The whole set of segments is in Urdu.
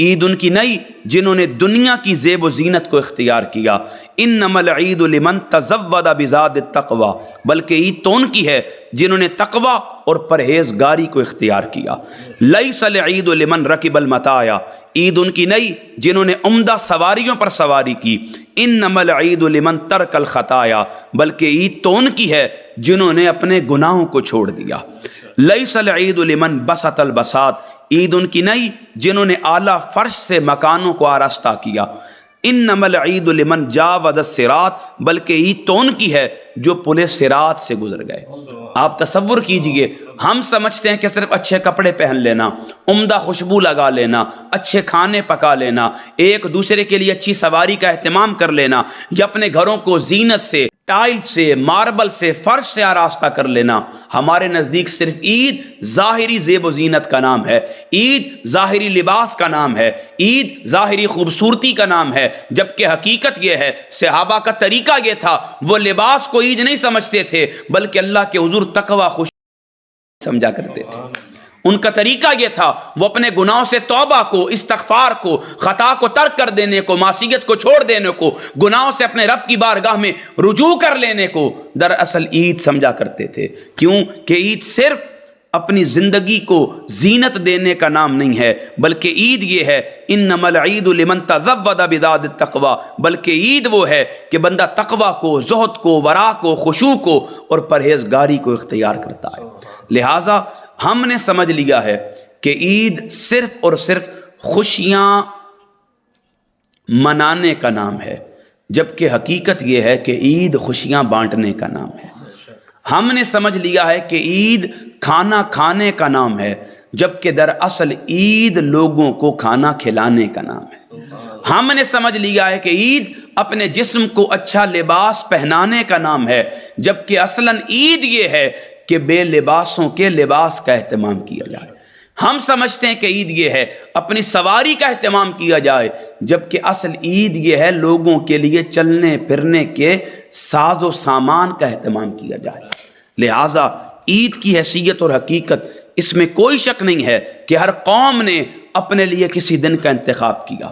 عید ان کی نہیں جنہوں نے دنیا کی زیب و زینت کو اختیار کیا۔ انما العید لمن تزود بزاد التقوی، بلکہ عید تو ان کی ہے جنہوں نے تقوی اور پرہیزگاری کو اختیار کیا۔ لیس العید لمن رکب المطایا، عید ان کی نہیں جنہوں نے عمدہ سواریوں پر سواری کی۔ انما العید لمن ترک الخطایا، بلکہ عید تو ان کی ہے جنہوں نے اپنے گناہوں کو چھوڑ دیا۔ لیس العید لمن بسط البساط، عید ان کی نہیں جنہوں نے اعلیٰ فرش سے مکانوں کو آراستہ کیا۔ انما العید لمن جاوز الصراط، بلکہ عید تو ان کی ہے جو پل صراط سے گزر گئے۔ آپ تصور کیجئے، ہم سمجھتے ہیں کہ صرف اچھے کپڑے پہن لینا، عمدہ خوشبو لگا لینا، اچھے کھانے پکا لینا، ایک دوسرے کے لیے اچھی سواری کا اہتمام کر لینا، یا اپنے گھروں کو زینت سے، ٹائل سے، ماربل سے، فرش سے آراستہ کر لینا، ہمارے نزدیک صرف عید ظاہری زیب و زینت کا نام ہے، عید ظاہری لباس کا نام ہے، عید ظاہری خوبصورتی کا نام ہے، جبکہ حقیقت یہ ہے، صحابہ کا طریقہ یہ تھا، وہ لباس کو عید نہیں سمجھتے تھے بلکہ اللہ کے حضور تقوی خوش سمجھا کرتے تھے۔ ان کا طریقہ یہ تھا، وہ اپنے گناہوں سے توبہ کو، استغفار کو، خطا کو ترک کر دینے کو، معصیت کو چھوڑ دینے کو، گناہوں سے اپنے رب کی بارگاہ میں رجوع کر لینے کو دراصل عید سمجھا کرتے تھے۔ کیوں کہ عید صرف اپنی زندگی کو زینت دینے کا نام نہیں ہے، بلکہ عید یہ ہے انما العید لمن تزود بزاد التقوی، بلکہ عید وہ ہے کہ بندہ تقوی کو، زہد کو، ورع کو، خشوع کو اور پرہیزگاری کو اختیار کرتا ہے۔ لہٰذا ہم نے سمجھ لیا ہے کہ عید صرف اور صرف خوشیاں منانے کا نام ہے، جبکہ حقیقت یہ ہے کہ عید خوشیاں بانٹنے کا نام ہے۔ ہم نے سمجھ لیا ہے کہ عید کھانا کھانے کا نام ہے، جبکہ دراصل عید لوگوں کو کھانا کھلانے کا نام ہے۔ ہم نے سمجھ لیا ہے کہ عید اپنے جسم کو اچھا لباس پہنانے کا نام ہے، جبکہ اصلاً عید یہ ہے کہ بے لباسوں کے لباس کا اہتمام کیا جائے۔ ہم سمجھتے ہیں کہ عید یہ ہے اپنی سواری کا اہتمام کیا جائے، جبکہ اصل عید یہ ہے لوگوں کے لیے چلنے پھرنے کے ساز و سامان کا اہتمام کیا جائے۔ لہٰذا عید کی حیثیت اور حقیقت، اس میں کوئی شک نہیں ہے کہ ہر قوم نے اپنے لیے کسی دن کا انتخاب کیا۔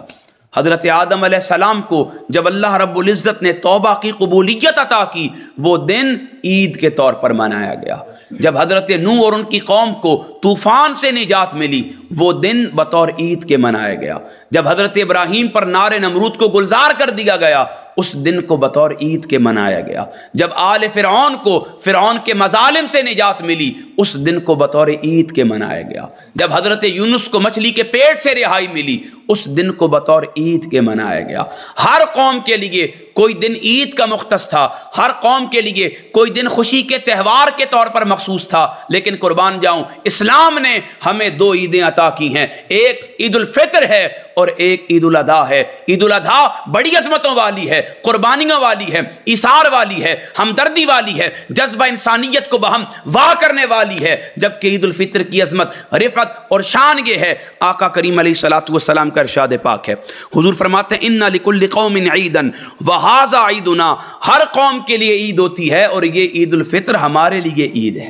حضرت آدم علیہ السلام کو جب اللہ رب العزت نے توبہ کی قبولیت عطا کی، وہ دن عید کے طور پر منایا گیا۔ جب حضرت نوح اور ان کی قوم کو طوفان سے نجات ملی، وہ دن بطور عید کے منایا گیا۔ جب حضرت ابراہیم پر نار نمرود کو گلزار کر دیا گیا، اس دن کو بطور عید کے منایا گیا۔ جب آل فرعون کو فرعون کے مظالم سے نجات ملی، اس دن کو بطور عید کے منایا گیا۔ جب حضرت یونس کو مچھلی کے پیٹ سے رہائی ملی، اس دن کو بطور عید کے منایا گیا۔ ہر قوم کے لیے کوئی دن عید کا مختص تھا، ہر قوم کے لیے کوئی دن خوشی کے تہوار کے طور پر مخصوص تھا، لیکن قربان جاؤں اسلام نے ہمیں دو عیدیں عطا کی ہیں، ایک عید الفطر ہے اور ایک عید الاضحیٰ ہے۔ عید الاضحیٰ بڑی عظمتوں والی ہے، قربانیوں والی ہے، ایثار والی ہے، ہمدردی والی ہے، جذبہ انسانیت کو بہم واہ کرنے والی ہے، جبکہ عید الفطر کی عظمت، رفعت اور شان یہ ہے۔ آقا کریم علیہ الصلوۃ والسلام کا ارشاد پاک ہے، حضور فرماتے ہیں ان لکل قوم عیدا وہذا عیدنا، ہر قوم کے لیے عید ہوتی ہے اور یہ عید الفطر ہمارے لیے عید ہے۔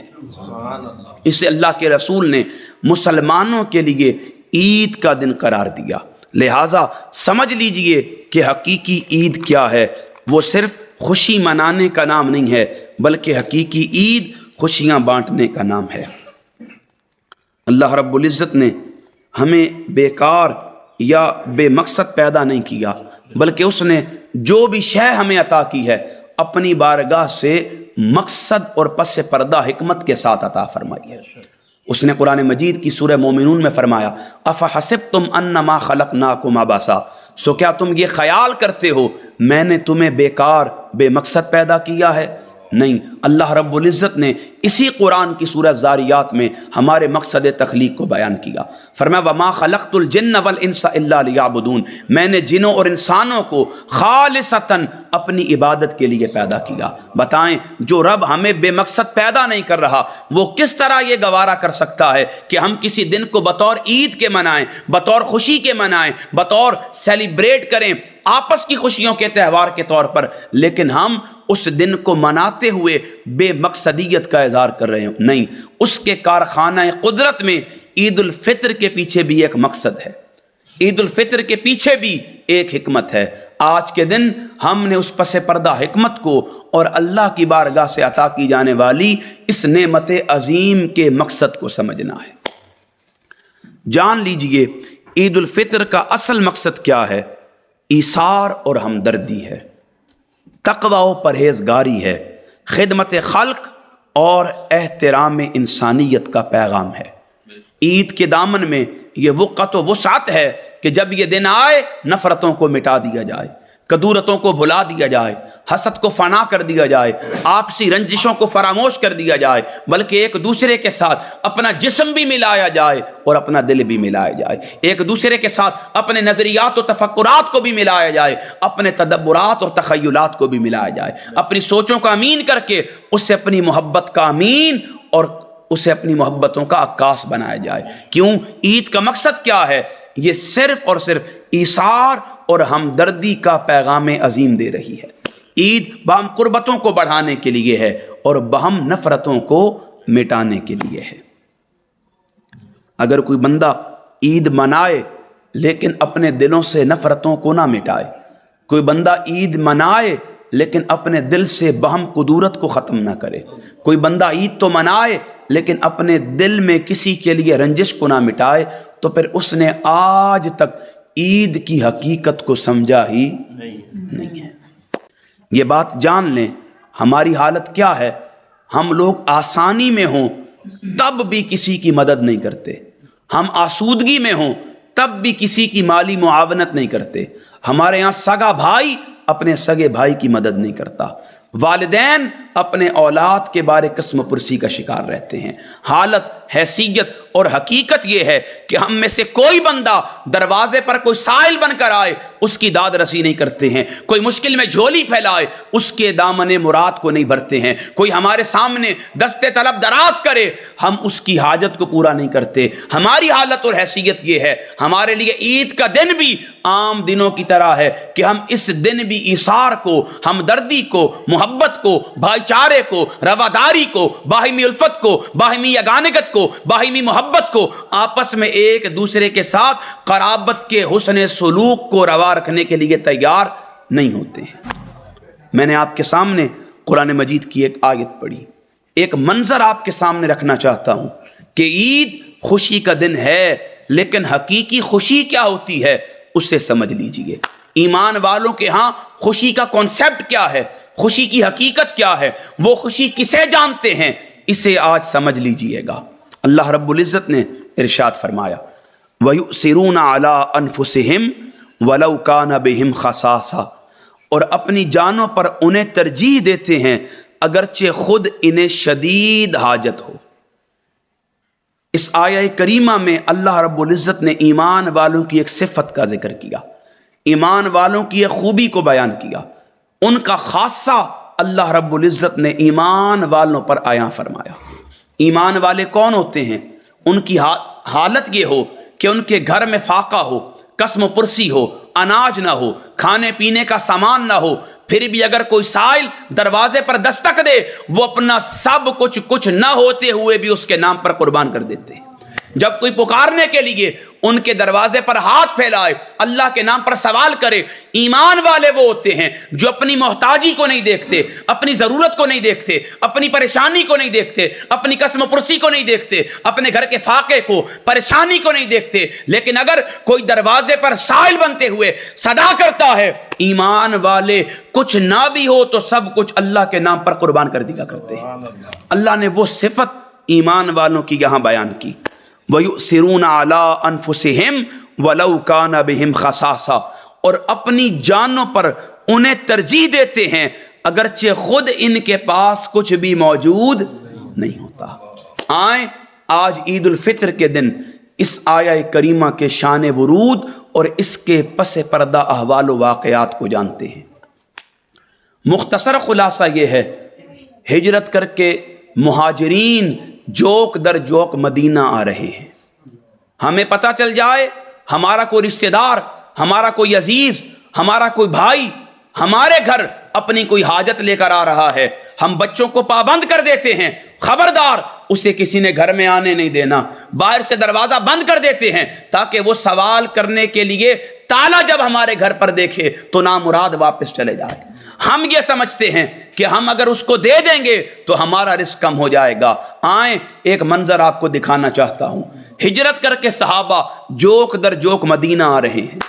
اسے اللہ کے رسول نے مسلمانوں کے لیے عید کا دن قرار دیا۔ لہٰذا سمجھ لیجئے کہ حقیقی عید کیا ہے، وہ صرف خوشی منانے کا نام نہیں ہے، بلکہ حقیقی عید خوشیاں بانٹنے کا نام ہے۔ اللہ رب العزت نے ہمیں بیکار یا بے مقصد پیدا نہیں کیا، بلکہ اس نے جو بھی شے ہمیں عطا کی ہے اپنی بارگاہ سے مقصد اور پس پردہ حکمت کے ساتھ عطا فرمائی ہے۔ اس نے قرآن مجید کی سورہ مومنون میں فرمایا افحسبتم انما خلقناکم عبثا، سو کیا تم یہ خیال کرتے ہو میں نے تمہیں بیکار بے مقصد پیدا کیا ہے؟ نہیں، اللہ رب العزت نے اسی قرآن کی سورہ زاریات میں ہمارے مقصد تخلیق کو بیان کیا۔ فرمایا وما خلقت الجن والانس الا لیعبدون، میں نے جنوں اور انسانوں کو خالصتاً اپنی عبادت کے لیے پیدا کیا۔ بتائیں جو رب ہمیں بے مقصد پیدا نہیں کر رہا، وہ کس طرح یہ گوارا کر سکتا ہے کہ ہم کسی دن کو بطور عید کے منائیں، بطور خوشی کے منائیں، بطور سیلیبریٹ کریں آپس کی خوشیوں کے تہوار کے طور پر، لیکن ہم اس دن کو مناتے ہوئے بے مقصدیت کا اظہار کر رہے ہیں؟ نہیں، اس کے کارخانہ قدرت میں عید الفطر کے پیچھے بھی ایک مقصد ہے۔ عید الفطر کے پیچھے بھی ایک حکمت ہے۔ آج کے دن ہم نے اس پس پردہ حکمت کو اور اللہ کی بارگاہ سے عطا کی جانے والی اس نعمت عظیم کے مقصد کو سمجھنا ہے۔ جان لیجئے عید الفطر کا اصل مقصد کیا ہے؟ ایثار اور ہمدردی ہے، تقوی و پرہیزگاری ہے، خدمت خلق اور احترام انسانیت کا پیغام ہے۔ عید کے دامن میں یہ وقت و وسعت ہے کہ جب یہ دن آئے نفرتوں کو مٹا دیا جائے، کدورتوں کو بھلا دیا جائے، حسد کو فنا کر دیا جائے، آپسی رنجشوں کو فراموش کر دیا جائے، بلکہ ایک دوسرے کے ساتھ اپنا جسم بھی ملایا جائے اور اپنا دل بھی ملایا جائے، ایک دوسرے کے ساتھ اپنے نظریات و تفکرات کو بھی ملایا جائے، اپنے تدبرات اور تخیلات کو بھی ملایا جائے، اپنی سوچوں کا امین کر کے اس سے اپنی محبت کا امین اور اسے اپنی محبتوں کا عکاس بنایا جائے۔ کیوں؟ عید کا مقصد کیا ہے؟ یہ صرف اور صرف ایثار اور ہمدردی کا پیغام عظیم دے رہی ہے۔ عید باہم قربتوں کو بڑھانے کے لیے ہے اور باہم نفرتوں کو مٹانے کے لیے ہے۔ اگر کوئی بندہ عید منائے لیکن اپنے دلوں سے نفرتوں کو نہ مٹائے، کوئی بندہ عید منائے لیکن اپنے دل سے باہم کدورت کو ختم نہ کرے، کوئی بندہ عید تو منائے لیکن اپنے دل میں کسی کے لیے رنجش کو نہ مٹائے، تو پھر اس نے آج تک عید کی حقیقت کو سمجھا ہی نہیں ہے۔ یہ بات جان لیں، ہماری حالت کیا ہے؟ ہم لوگ آسانی میں ہوں تب بھی کسی کی مدد نہیں کرتے، ہم آسودگی میں ہوں تب بھی کسی کی مالی معاونت نہیں کرتے، ہمارے یہاں سگا بھائی اپنے سگے بھائی کی مدد نہیں کرتا، والدین اپنے اولاد کے بارے قسم پرسی کا شکار رہتے ہیں۔ حالت، حیثیت اور حقیقت یہ ہے کہ ہم میں سے کوئی بندہ دروازے پر کوئی سائل بن کر آئے اس کی داد رسی نہیں کرتے ہیں، کوئی مشکل میں جھولی پھیلائے اس کے دامن مراد کو نہیں بھرتے ہیں، کوئی ہمارے سامنے دستے طلب دراز کرے ہم اس کی حاجت کو پورا نہیں کرتے۔ ہماری حالت اور حیثیت یہ ہے، ہمارے لیے عید کا دن بھی عام دنوں کی طرح ہے کہ ہم اس دن بھی ایثار کو، ہمدردی کو، محبت کو، بھائی چارے کو، رواداری کو، باہمی الفت کو، باہمی یگانگت کو، باہمی محبت کو، آپس میں ایک دوسرے کے ساتھ قرابت کے حسن سلوک کو روا رکھنے کے لیے تیار نہیں ہوتے ہیں۔ میں نے آپ کے سامنے قرآن مجید کی ایک آیت پڑھی، ایک منظر آپ کے سامنے رکھنا چاہتا ہوں کہ عید خوشی کا دن ہے، لیکن حقیقی خوشی کیا ہوتی ہے اسے سمجھ لیجئے۔ ایمان والوں کے ہاں خوشی کا کانسیپٹ کیا ہے، خوشی کی حقیقت کیا ہے، وہ خوشی کسے جانتے ہیں، اسے آج سمجھ لیجئے گا۔ اللہ رب العزت نے ارشاد فرمایا وَيُؤْثِرُونَ عَلَىٰ أَنفُسِهِمْ وَلَوْ كَانَ بِهِمْ خَصَاصَةٌ، اور اپنی جانوں پر انہیں ترجیح دیتے ہیں اگرچہ خود انہیں شدید حاجت ہو۔ اس آیہ کریمہ میں اللہ رب العزت نے ایمان والوں کی ایک صفت کا ذکر کیا، ایمان والوں کی ایک خوبی کو بیان کیا، ان کا خاصہ اللہ رب العزت نے ایمان والوں پر عیاں فرمایا۔ ایمان والے کون ہوتے ہیں؟ ان کی حالت یہ ہو کہ ان کے گھر میں فاقہ ہو، قسم پرسی ہو، اناج نہ ہو، کھانے پینے کا سامان نہ ہو، پھر بھی اگر کوئی سائل دروازے پر دستک دے وہ اپنا سب کچھ نہ ہوتے ہوئے بھی اس کے نام پر قربان کر دیتے ہیں۔ جب کوئی پکارنے کے لیے ان کے دروازے پر ہاتھ پھیلائے، اللہ کے نام پر سوال کرے، ایمان والے وہ ہوتے ہیں جو اپنی محتاجی کو نہیں دیکھتے، اپنی ضرورت کو نہیں دیکھتے، اپنی پریشانی کو نہیں دیکھتے، اپنی قسم پرسی کو نہیں دیکھتے، اپنے گھر کے فاقے کو، پریشانی کو نہیں دیکھتے، لیکن اگر کوئی دروازے پر سائل بنتے ہوئے صدا کرتا ہے، ایمان والے کچھ نہ بھی ہو تو سب کچھ اللہ کے نام پر قربان کر دیا کرتے ہیں۔ اللہ نے وہ صفت ایمان والوں کی یہاں بیان کی، وَيُؤْثِرُونَ عَلَىٰ أَنفُسِهِمْ وَلَوْ كَانَ بِهِمْ خَصَاصَةٌ، اور اپنی جانوں پر انہیں ترجیح دیتے ہیں اگرچہ خود ان کے پاس کچھ بھی موجود نہیں ہوتا۔ آئیں آج عید الفطر کے دن اس آیہ کریمہ کے شان ورود اور اس کے پس پردہ احوال و واقعات کو جانتے ہیں۔ مختصر خلاصہ یہ ہے، ہجرت کر کے مہاجرین جوک در جوک مدینہ آ رہے ہیں۔ ہمیں پتہ چل جائے ہمارا کوئی رشتہ دار، ہمارا کوئی عزیز، ہمارا کوئی بھائی ہمارے گھر اپنی کوئی حاجت لے کر آ رہا ہے، ہم بچوں کو پابند کر دیتے ہیں، خبردار اسے کسی نے گھر میں آنے نہیں دینا، باہر سے دروازہ بند کر دیتے ہیں تاکہ وہ سوال کرنے کے لیے تالا جب ہمارے گھر پر دیکھے تو نامراد واپس چلے جائے۔ ہم یہ سمجھتے ہیں کہ ہم اگر اس کو دے دیں گے تو ہمارا رزق کم ہو جائے گا۔ آئیں ایک منظر آپ کو دکھانا چاہتا ہوں۔ ہجرت کر کے صحابہ جوک در جوک مدینہ آ رہے ہیں۔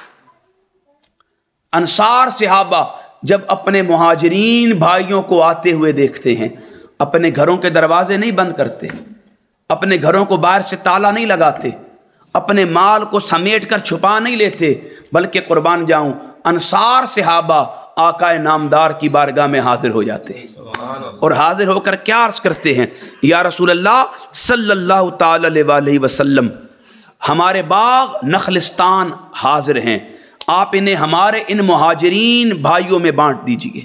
انصار صحابہ جب اپنے مہاجرین بھائیوں کو آتے ہوئے دیکھتے ہیں، اپنے گھروں کے دروازے نہیں بند کرتے، اپنے گھروں کو باہر سے تالا نہیں لگاتے، اپنے مال کو سمیٹ کر چھپا نہیں لیتے، بلکہ قربان جاؤں انصار صحابہ آقا نامدار کی بارگاہ میں حاضر ہو جاتے ہیں اور حاضر ہو کر کیا عرض کرتے ہیں؟ یا رسول اللہ صلی اللہ تعالی علیہ وسلم، ہمارے باغ نخلستان حاضر ہیں، آپ انہیں ہمارے ان مہاجرین بھائیوں میں بانٹ دیجئے۔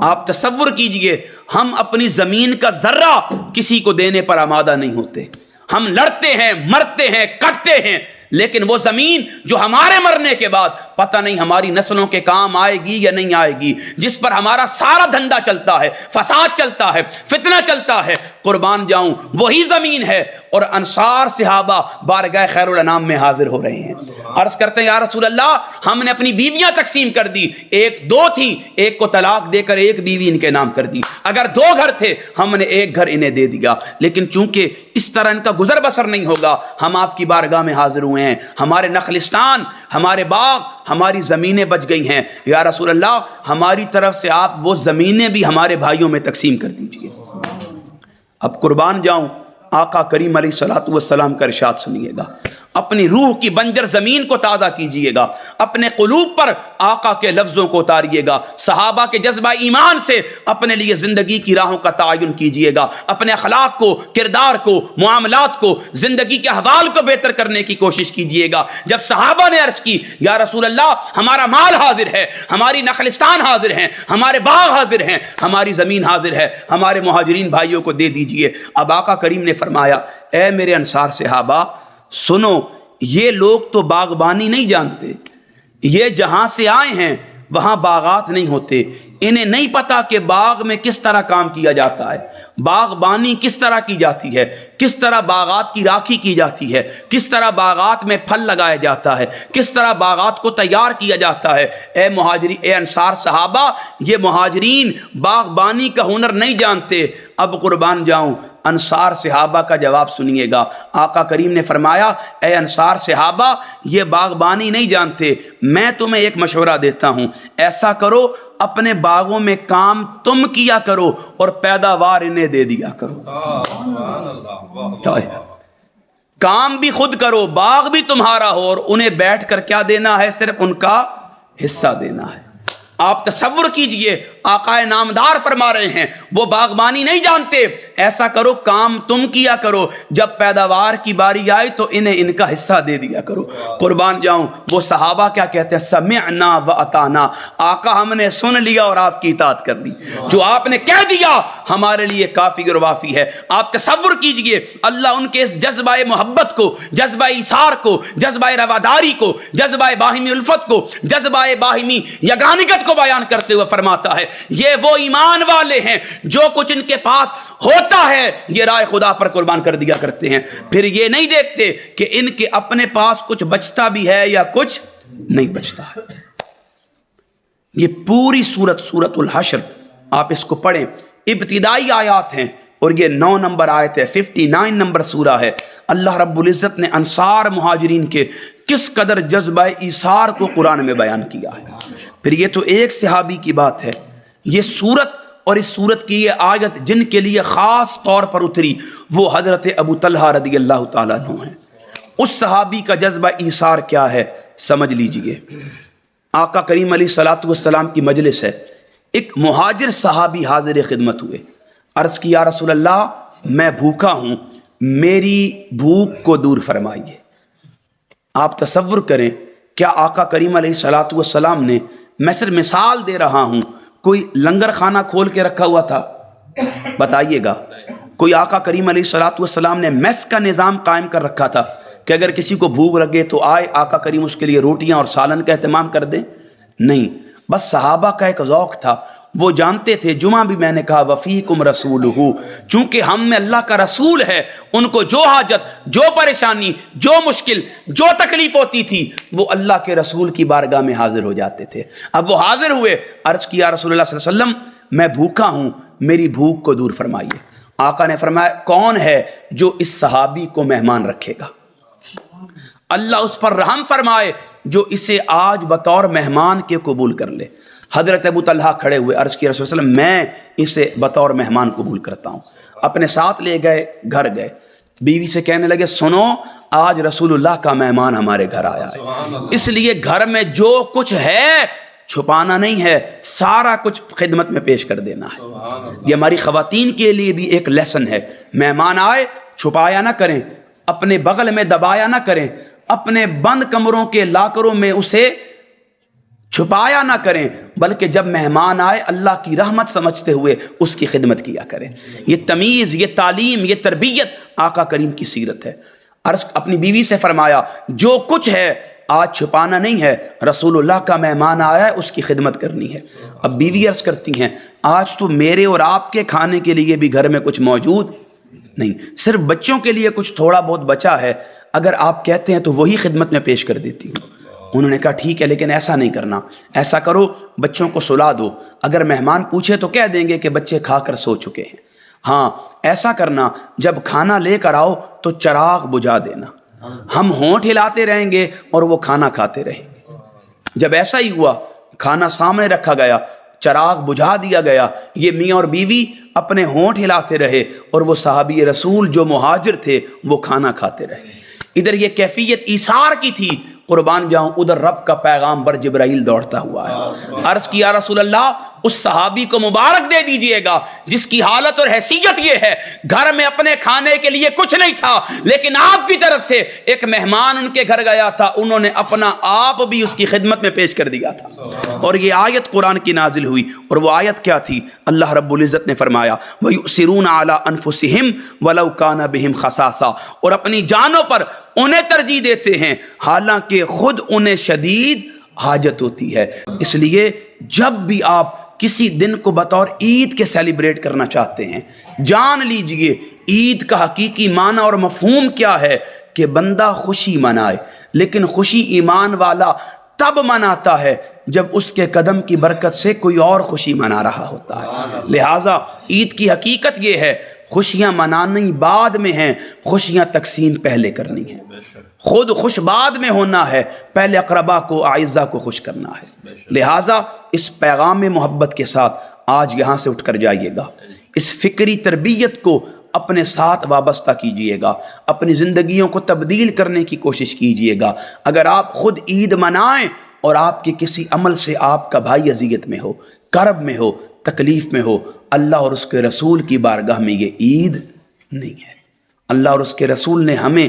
آپ تصور کیجئے، ہم اپنی زمین کا ذرہ کسی کو دینے پر آمادہ نہیں ہوتے، ہم لڑتے ہیں، مرتے ہیں، کٹتے ہیں، لیکن وہ زمین جو ہمارے مرنے کے بعد پتہ نہیں ہماری نسلوں کے کام آئے گی یا نہیں آئے گی، جس پر ہمارا سارا دھندا چلتا ہے، فساد چلتا ہے، فتنہ چلتا ہے، قربان جاؤں وہی زمین ہے۔ اور انصار صحابہ بارگاہ خیر الانام میں حاضر ہو رہے ہیں، عرض کرتے ہیں یا رسول اللہ ہم نے اپنی بیویاں تقسیم کر دی، ایک دو تھی، ایک کو طلاق دے کر ایک بیوی ان کے نام کر دی، اگر دو گھر تھے ہم نے ایک گھر انہیں دے دیا، لیکن چونکہ اس طرح ان کا گزر بسر نہیں ہوگا، ہم آپ کی بارگاہ میں حاضر ہوئے ہیں، ہمارے نخلستان، ہمارے باغ، ہماری زمینیں بچ گئی ہیں، یا رسول اللہ ہماری طرف سے آپ وہ زمینیں بھی ہمارے بھائیوں میں تقسیم کر دیجئے۔ اب قربان جاؤں آقا کریم علیہ الصلوۃ والسلام کا ارشاد سنیے گا، اپنی روح کی بنجر زمین کو تازہ کیجئے گا، اپنے قلوب پر آقا کے لفظوں کو اتاریے گا، صحابہ کے جذبہ ایمان سے اپنے لیے زندگی کی راہوں کا تعین کیجئے گا، اپنے اخلاق کو، کردار کو، معاملات کو، زندگی کے احوال کو بہتر کرنے کی کوشش کیجئے گا۔ جب صحابہ نے عرض کی یا رسول اللہ ہمارا مال حاضر ہے، ہماری نخلستان حاضر ہیں، ہمارے باغ حاضر ہیں، ہماری زمین حاضر ہے، ہمارے مہاجرین بھائیوں کو دے دیجئے، اب آقا کریم نے فرمایا اے میرے انصار صحابہ سنو، یہ لوگ تو باغبانی نہیں جانتے، یہ جہاں سے آئے ہیں وہاں باغات نہیں ہوتے، انہیں نہیں پتا کہ باغ میں کس طرح کام کیا جاتا ہے، باغبانی کس طرح کی جاتی ہے، کس طرح باغات کی راکھی کی جاتی ہے، کس طرح باغات میں پھل لگایا جاتا ہے، کس طرح باغات کو تیار کیا جاتا ہے۔ اے مہاجرین، اے انصار صحابہ، یہ مہاجرین باغبانی کا ہنر نہیں جانتے۔ اب قربان جاؤں انصار صحابہ کا جواب سنیے گا، آقا کریم نے فرمایا اے انصار صحابہ یہ باغبانی نہیں جانتے، میں تمہیں ایک مشورہ دیتا ہوں، ایسا کرو اپنے باغوں میں کام تم کیا کرو اور پیداوار انہیں دے دیا کرو، کام بھی خود کرو، باغ بھی تمہارا ہو، اور انہیں بیٹھ کر کیا دینا ہے؟ صرف ان کا حصہ دینا ہے۔ آپ تصور کیجئے آقا نامدار فرما رہے ہیں وہ باغبانی نہیں جانتے، ایسا کرو کام تم کیا کرو، جب پیداوار کی باری آئی تو انہیں ان کا حصہ دے دیا کرو۔ قربان جاؤں وہ صحابہ کیا کہتے ہیں؟ سمعنا و اطعنا، آقا ہم نے سن لیا اور آپ کی اطاعت کر لی، جو آپ نے کہہ دیا ہمارے لیے کافی اور وافی ہے۔ آپ تصور کیجئے اللہ ان کے اس جذبہ محبت کو، جذبہ ایثار کو، جذبہ رواداری کو، جذبہ باہمی الفت کو، جذبہ باہمی یگانگت کو بیان کرتے ہوئے فرماتا ہے یہ وہ ایمان والے ہیں جو کچھ ان کے پاس ہوتا ہے یہ راہ خدا پر قربان کر دیا کرتے ہیں، پھر یہ نہیں دیکھتے کہ ان کے اپنے پاس کچھ بچتا بھی ہے یا کچھ نہیں بچتا ہے۔ یہ پوری سورت الحشر آپ اس کو پڑھیں، ابتدائی آیات ہیں اور یہ 9 نمبر آیت ہے، 59 نمبر سورہ ہے۔ اللہ رب العزت نے انصار مہاجرین کے کس قدر جذبہ ایثار کو قرآن میں بیان کیا ہے۔ پھر یہ تو ایک صحابی کی بات ہے، یہ سورت اور اس سورت کی یہ آیت جن کے لیے خاص طور پر اتری وہ حضرت ابو طلحہ رضی اللہ تعالیٰ عنہ ہیں۔ اس صحابی کا جذبہ ایثار کیا ہے سمجھ لیجئے۔ آقا کریم علیہ الصلوۃ والسلام کی مجلس ہے، ایک مہاجر صحابی حاضر خدمت ہوئے، عرض کی یا رسول اللہ میں بھوکا ہوں، میری بھوک کو دور فرمائیے۔ آپ تصور کریں کیا آقا کریم علیہ الصلوۃ والسلام نے، میں صرف مثال دے رہا ہوں، کوئی لنگر خانہ کھول کے رکھا ہوا تھا؟ بتائیے گا کوئی آقا کریم علیہ الصلوۃ والسلام نے میس کا نظام قائم کر رکھا تھا کہ اگر کسی کو بھوک لگے تو آئے آقا کریم اس کے لیے روٹیاں اور سالن کا اہتمام کر دیں؟ نہیں، بس صحابہ کا ایک ذوق تھا، وہ جانتے تھے، جمعہ بھی میں نے کہا وفیکم رسولہ، چونکہ ہم میں اللہ کا رسول ہے، ان کو جو حاجت، جو پریشانی، جو مشکل، جو تکلیف ہوتی تھی وہ اللہ کے رسول کی بارگاہ میں حاضر ہو جاتے تھے۔ اب وہ حاضر ہوئے، عرض کیا رسول اللہ صلی اللہ علیہ وسلم میں بھوکا ہوں، میری بھوک کو دور فرمائیے۔ آقا نے فرمایا کون ہے جو اس صحابی کو مہمان رکھے گا؟ اللہ اس پر رحم فرمائے جو اسے آج بطور مہمان کے قبول کر لے۔ حضرت ابو طلحہ کھڑے ہوئے، عرض کی رسول اللہ علیہ وسلم میں اسے بطور مہمان قبول کرتا ہوں۔ اپنے ساتھ لے گئے، گھر گئے، بیوی سے کہنے لگے سنو آج رسول اللہ کا مہمان ہمارے گھر آیا ہے، اس لیے گھر میں جو کچھ ہے چھپانا نہیں ہے، سارا کچھ خدمت میں پیش کر دینا ہے۔ یہ ہماری خواتین کے لیے بھی ایک لیسن ہے، مہمان آئے چھپایا نہ کریں، اپنے بغل میں دبایا نہ کریں، اپنے بند کمروں کے لاکروں میں اسے چھپایا نہ کریں، بلکہ جب مہمان آئے اللہ کی رحمت سمجھتے ہوئے اس کی خدمت کیا کریں۔ یہ تمیز، یہ تعلیم، یہ تربیت آقا کریم کی سیرت ہے۔ عرض اپنی بیوی سے فرمایا جو کچھ ہے آج چھپانا نہیں ہے، رسول اللہ کا مہمان آیا ہے اس کی خدمت کرنی ہے۔ اب بیوی عرض کرتی ہیں آج تو میرے اور آپ کے کھانے کے لیے بھی گھر میں کچھ موجود نہیں، صرف بچوں کے لیے کچھ تھوڑا بہت بچا ہے، اگر آپ کہتے ہیں تو وہی خدمت میں پیش کر دیتی ہوں۔ انہوں نے کہا ٹھیک ہے لیکن ایسا نہیں کرنا، ایسا کرو بچوں کو سلا دو، اگر مہمان پوچھے تو کہہ دیں گے کہ بچے کھا کر سو چکے ہیں۔ ہاں ایسا کرنا جب کھانا لے کر آؤ تو چراغ بجھا دینا، ہم ہونٹ ہلاتے رہیں گے اور وہ کھانا کھاتے رہیں گے۔ جب ایسا ہی ہوا، کھانا سامنے رکھا گیا، چراغ بجھا دیا گیا، یہ میاں اور بیوی اپنے ہونٹ ہلاتے رہے اور وہ صحابی رسول جو مہاجر تھے وہ کھانا کھاتے رہے۔ ادھر یہ کیفیت ایثار کی تھی، قربان جاؤں، ادھر رب کا پیغام بر جبرائیل دوڑتا ہوا ہے۔ عرض کیا رسول اللہ اس صحابی کو مبارک دے دیجئے گا جس کی حالت اور حیثیت یہ ہے گھر میں اپنے کھانے کے لیے کچھ نہیں تھا، لیکن آپ کی طرف سے ایک مہمان ان کے گھر گیا تھا، انہوں نے اپنا آپ بھی اس کی خدمت میں پیش کر دیا تھا۔ اور یہ آیت قرآن کی نازل ہوئی، اور وہ آیت کیا تھی؟ اللہ رب العزت نے فرمایا وَيُؤْثِرُونَ عَلَىٰ أَنفُسِهِمْ وَلَوْ كَانَ بِهِمْ خَصَاصَةٌ، اور اپنی جانوں پر انہیں ترجیح دیتے ہیں حالانکہ خود انہیں شدید حاجت ہوتی ہے۔ اس لیے جب بھی آپ کسی دن کو بطور عید کے سیلیبریٹ کرنا چاہتے ہیں، جان لیجئے عید کا حقیقی معنی اور مفہوم کیا ہے کہ بندہ خوشی منائے، لیکن خوشی ایمان والا تب مناتا ہے جب اس کے قدم کی برکت سے کوئی اور خوشی منا رہا ہوتا ہے۔ لہٰذا عید کی حقیقت یہ ہے خوشیاں منانی بعد میں ہیں، خوشیاں تقسیم پہلے کرنی ہیں۔ خود خوش بعد میں ہونا ہے، پہلے اقربا کو، اعزہ کو خوش کرنا ہے۔ لہٰذا اس پیغام محبت کے ساتھ آج یہاں سے اٹھ کر جائیے گا، اس فکری تربیت کو اپنے ساتھ وابستہ کیجئے گا، اپنی زندگیوں کو تبدیل کرنے کی کوشش کیجئے گا۔ اگر آپ خود عید منائیں اور آپ کے کسی عمل سے آپ کا بھائی اذیت میں ہو، کرب میں ہو، تکلیف میں ہو، اللہ اور اس کے رسول کی بارگاہ میں یہ عید نہیں ہے۔ اللہ اور اس کے رسول نے ہمیں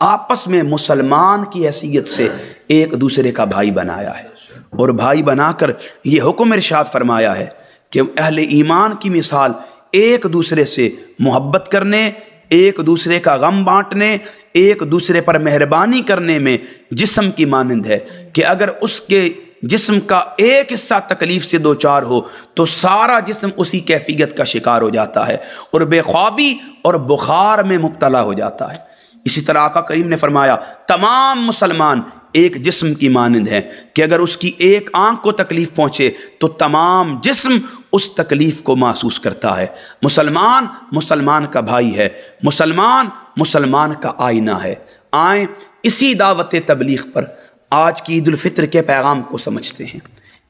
آپس میں مسلمان کی حیثیت سے ایک دوسرے کا بھائی بنایا ہے، اور بھائی بنا کر یہ حکم ارشاد فرمایا ہے کہ اہل ایمان کی مثال ایک دوسرے سے محبت کرنے، ایک دوسرے کا غم بانٹنے، ایک دوسرے پر مہربانی کرنے میں جسم کی مانند ہے کہ اگر اس کے جسم کا ایک حصہ تکلیف سے دوچار ہو تو سارا جسم اسی کیفیت کا شکار ہو جاتا ہے اور بے خوابی اور بخار میں مبتلا ہو جاتا ہے۔ اسی طرح آقا کریم نے فرمایا تمام مسلمان ایک جسم کی مانند ہے کہ اگر اس کی ایک آنکھ کو تکلیف پہنچے تو تمام جسم اس تکلیف کو محسوس کرتا ہے۔ مسلمان مسلمان کا بھائی ہے، مسلمان مسلمان کا آئینہ ہے۔ آئیں اسی دعوت تبلیغ پر آج کی عید الفطر کے پیغام کو سمجھتے ہیں۔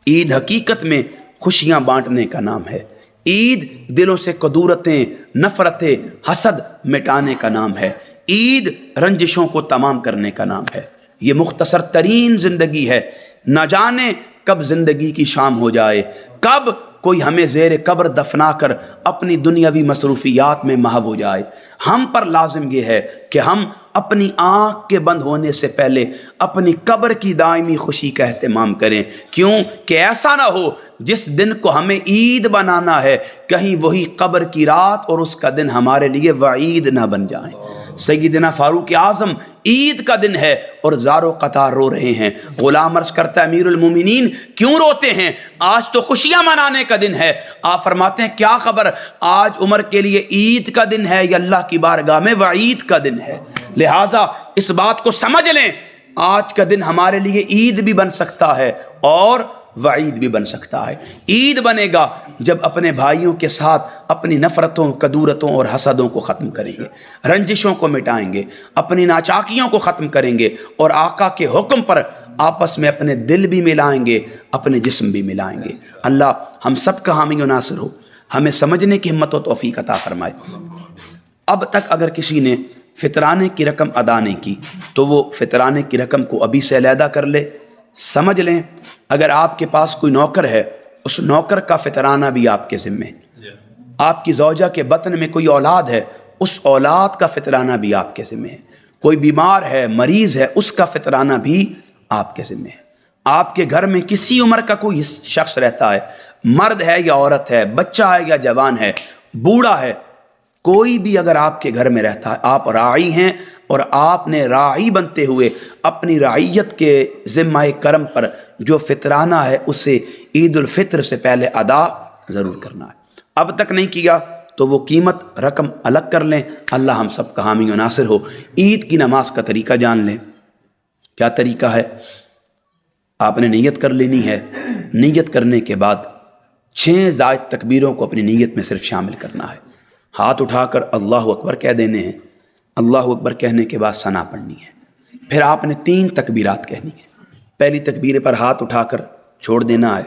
عید حقیقت میں خوشیاں بانٹنے کا نام ہے، عید دلوں سے کدورتیں، نفرتیں، حسد مٹانے کا نام ہے، عید رنجشوں کو تمام کرنے کا نام ہے۔ یہ مختصر ترین زندگی ہے، نہ جانے کب زندگی کی شام ہو جائے، کب کوئی ہمیں زیر قبر دفنا کر اپنی دنیاوی مصروفیات میں محو ہو جائے۔ ہم پر لازم یہ ہے کہ ہم اپنی آنکھ کے بند ہونے سے پہلے اپنی قبر کی دائمی خوشی کا اہتمام کریں، کیوں کہ ایسا نہ ہو جس دن کو ہمیں عید بنانا ہے کہیں وہی قبر کی رات اور اس کا دن ہمارے لیے وعید نہ بن جائیں۔ سیدنا فاروق اعظم عید کا دن ہے اور زارو قطار رو رہے ہیں۔ غلام عرض کرتا ہے امیر المومنین کیوں روتے ہیں؟ آج تو خوشیاں منانے کا دن ہے۔ آپ فرماتے ہیں کیا خبر آج عمر کے لیے عید کا دن ہے یا اللہ کی بارگاہ میں وعید کا دن ہے؟ لہٰذا اس بات کو سمجھ لیں، آج کا دن ہمارے لیے عید بھی بن سکتا ہے اور وعید بھی بن سکتا ہے۔ عید بنے گا جب اپنے بھائیوں کے ساتھ اپنی نفرتوں، کدورتوں اور حسدوں کو ختم کریں گے، رنجشوں کو مٹائیں گے، اپنی ناچاکیوں کو ختم کریں گے اور آقا کے حکم پر آپس میں اپنے دل بھی ملائیں گے، اپنے جسم بھی ملائیں گے۔ اللہ ہم سب کا حامی و ناصر ہو، ہمیں سمجھنے کی ہمت و توفیق عطا فرمائے۔ اب تک اگر کسی نے فطرانے کی رقم ادا نہیں کی تو وہ فطرانے کی رقم کو ابھی سے علیحدہ کر لے۔ سمجھ لیں اگر آپ کے پاس کوئی نوکر ہے، اس نوکر کا فطرانہ بھی آپ کے ذمہ ہے۔ آپ کی زوجہ کے بطن میں کوئی اولاد ہے، اس اولاد کا فطرانہ بھی آپ کے ذمہ ہے۔ کوئی بیمار ہے، مریض ہے، اس کا فطرانہ بھی آپ کے ذمہ ہے۔ آپ کے گھر میں کسی عمر کا کوئی شخص رہتا ہے، مرد ہے یا عورت ہے، بچہ ہے یا جوان ہے، بوڑھا ہے، کوئی بھی اگر آپ کے گھر میں رہتا ہے، آپ راعی ہیں اور آپ نے راعی بنتے ہوئے اپنی رعیت کے ذمہ کرم پر جو فطرانہ ہے اسے عید الفطر سے پہلے ادا ضرور کرنا ہے۔ اب تک نہیں کیا تو وہ قیمت رقم الگ کر لیں۔ اللہ ہم سب کا حامی و ناصر ہو۔ عید کی نماز کا طریقہ جان لیں۔ کیا طریقہ ہے؟ آپ نے نیت کر لینی ہے۔ نیت کرنے کے بعد 6 زائد تکبیروں کو اپنی نیت میں صرف شامل کرنا ہے۔ ہاتھ اٹھا کر اللہ اکبر کہہ دینے ہیں۔ اللہ اکبر کہنے کے بعد ثنا پڑھنی ہے۔ پھر آپ نے 3 تکبیرات کہنی ہیں۔ پہلی تکبیر پر ہاتھ اٹھا کر چھوڑ دینا ہے،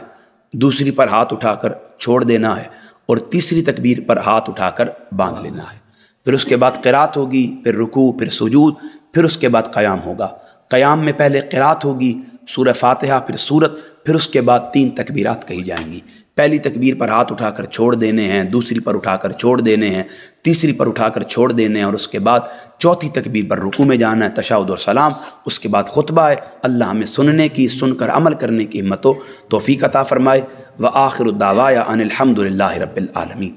دوسری پر ہاتھ اٹھا کر چھوڑ دینا ہے اور تیسری تکبیر پر ہاتھ اٹھا کر باندھ لینا ہے۔ پھر اس کے بعد قرات ہوگی، پھر رکوع، پھر سجود، پھر اس کے بعد قیام ہوگا۔ قیام میں پہلے قرات ہوگی، سورہ فاتحہ، پھر سورت، پھر اس کے بعد 3 تکبیرات کہی جائیں گی۔ پہلی تکبیر پر ہاتھ اٹھا کر چھوڑ دینے ہیں، دوسری پر اٹھا کر چھوڑ دینے ہیں، تیسری پر اٹھا کر چھوڑ دینے ہیں اور اس کے بعد چوتھی تکبیر پر رکوع میں جانا ہے، تشہد اور سلام، اس کے بعد خطبہ ہے۔ اللہ ہمیں سننے کی، سن کر عمل کرنے کی ہمت و توفیق عطا فرمائے۔ وآخر الدعوایا ان الحمد للہ رب العالمین۔